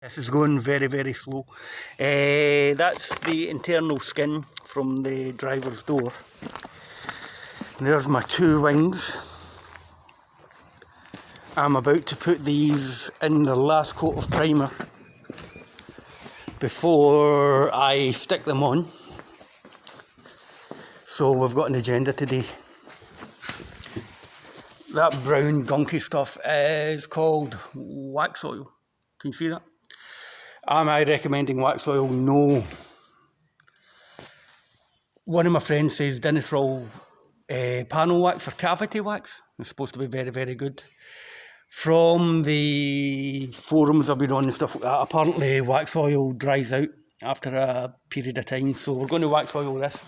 This is going very, very slow. That's the internal skin from the driver's door. There's my two wings. I'm about to put these in the last coat of primer before I stick them on. So we've got an agenda today. That brown gunky stuff is called wax oil. Can you see that? Am I recommending wax oil? No. One of my friends says Dinetrol panel wax or cavity wax. It's supposed to be very, very good. From the forums I've been on and stuff like that, apparently wax oil dries out after a period of time. So we're going to wax oil this.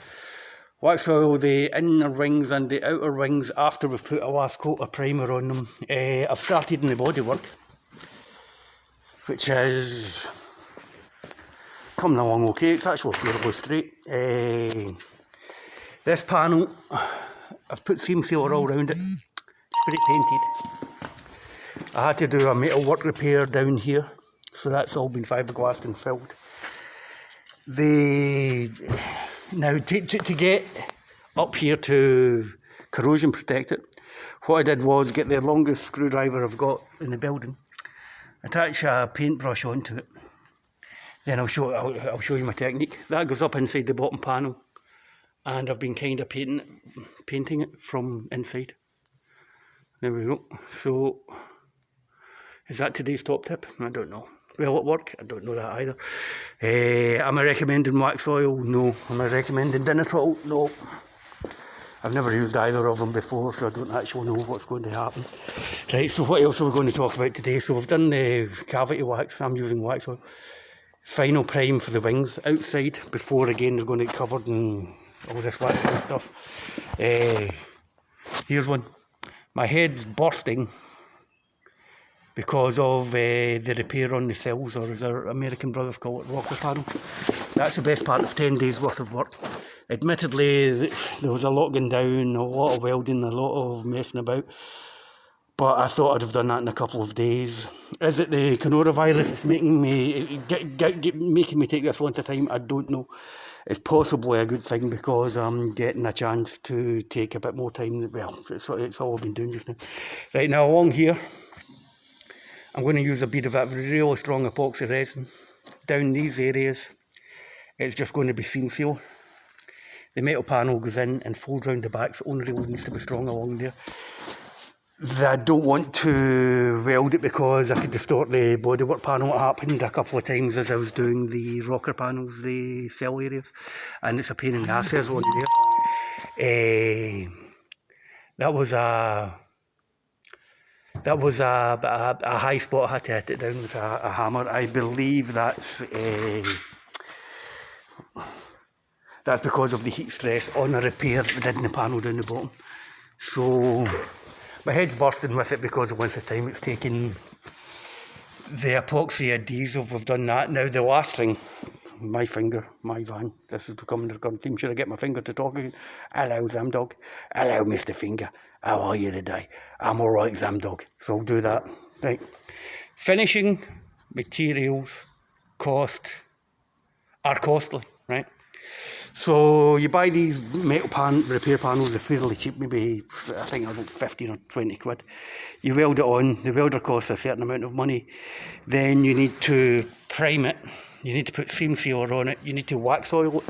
Wax oil the inner wings and the outer wings after we've put a last coat of primer on them. I've started in the bodywork, which is coming along okay. It's actually fairly straight. This panel, I've put seam sealer all around it, spray painted. I had to do a metal work repair down here, so that's all been fiberglassed and filled. Now to get up here to corrosion protect it, what I did was get the longest screwdriver I've got in the building, attach a paintbrush onto it, then I'll show you my technique. That goes up inside the bottom panel, and I've been kind of painting it from inside. There we go. So, is that today's top tip? I don't know. Will it work? I don't know that either. Am I recommending wax oil? No. Am I recommending Dinetrol? No. I've never used either of them before, so I don't actually know what's going to happen. Right, so what else are we going to talk about today? So we've done the cavity wax. I'm using wax oil. Final prime for the wings outside before again they're going to get covered in all this wax and stuff. Here's one. My head's bursting because of the repair on the sills, or as our American brothers call it, rocker panel. That's the best part of 10 days worth of work. Admittedly, there was a lot going down, a lot of welding, a lot of messing about, but I thought I'd have done that in a couple of days. Is it the coronavirus that's making me take this length of time? I don't know. It's possibly a good thing because I'm getting a chance to take a bit more time. Well, it's all I've been doing just now. Right, now along here, I'm going to use a bit of that really strong epoxy resin. Down these areas, it's just going to be seam seal. The metal panel goes in and folds round the back, so it only really needs to be strong along there. I don't want to weld it because I could distort the bodywork panel. It happened a couple of times as I was doing the rocker panels, the cell areas, and it's a pain in the ass as well there. That was a high spot. I had to hit it down with a hammer. I believe that's because of the heat stress on a repair that we did in the panel down the bottom. So my head's bursting with it because of the length of time it's taken. The epoxy adhesive, we've done that. Now the last thing, my finger, my van, this is becoming the current theme. Should I get my finger to talk again? Hello, Zamdog. Hello, Mr. Finger. How are you today? I'm alright, Zamdog. So I'll do that. Right. Finishing materials are costly, right? So you buy these metal repair panels, they're fairly cheap, maybe I think it was like 15 or 20 quid. You weld it on, the welder costs a certain amount of money. Then you need to prime it, you need to put seam sealer on it, you need to wax oil it.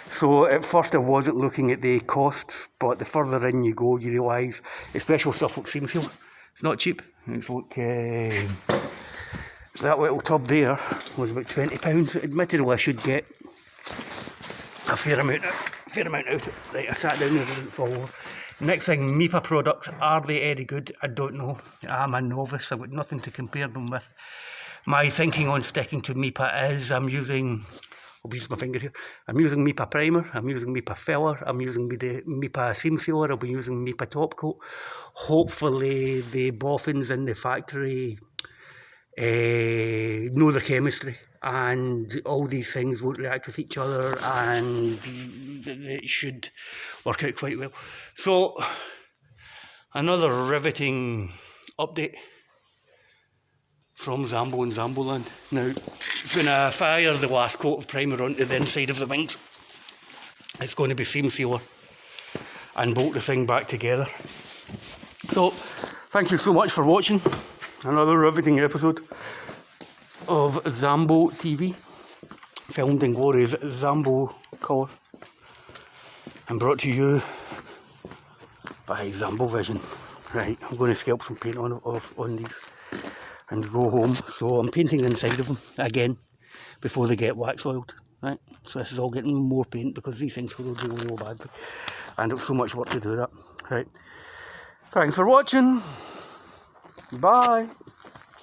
So at first I wasn't looking at the costs, but the further in you go, you realise, especially stuff like seam seal, it's not cheap. It's like that little tub there was about £20. Admittedly, I should get a fair amount out of it. Right, I sat down there and didn't fall over. Next thing, MIPA products. Are they any good? I don't know. I'm a novice. I've got nothing to compare them with. My thinking on sticking to MIPA is I'll use my finger here. I'm using MIPA primer, I'm using MIPA filler, I'm using MIPA seam sealer, I'll be using MIPA top coat. Hopefully the boffins in the factory know their chemistry, and all these things won't react with each other, and it should work out quite well. So, another riveting update from Zambo and Zamboland. Now, when I fire the last coat of primer onto the inside of the wings, it's going to be seam sealer and bolt the thing back together. So, thank you so much for watching another riveting episode of Zambo TV, filmed in glorious Zambo colour and brought to you by Zambo Vision. Right, I'm going to scalp some paint on these and go home. So I'm painting the inside of them again before they get wax oiled. Right, so this is all getting more paint because these things will go badly, and it's so much work to do that. Right, thanks for watching. Bye.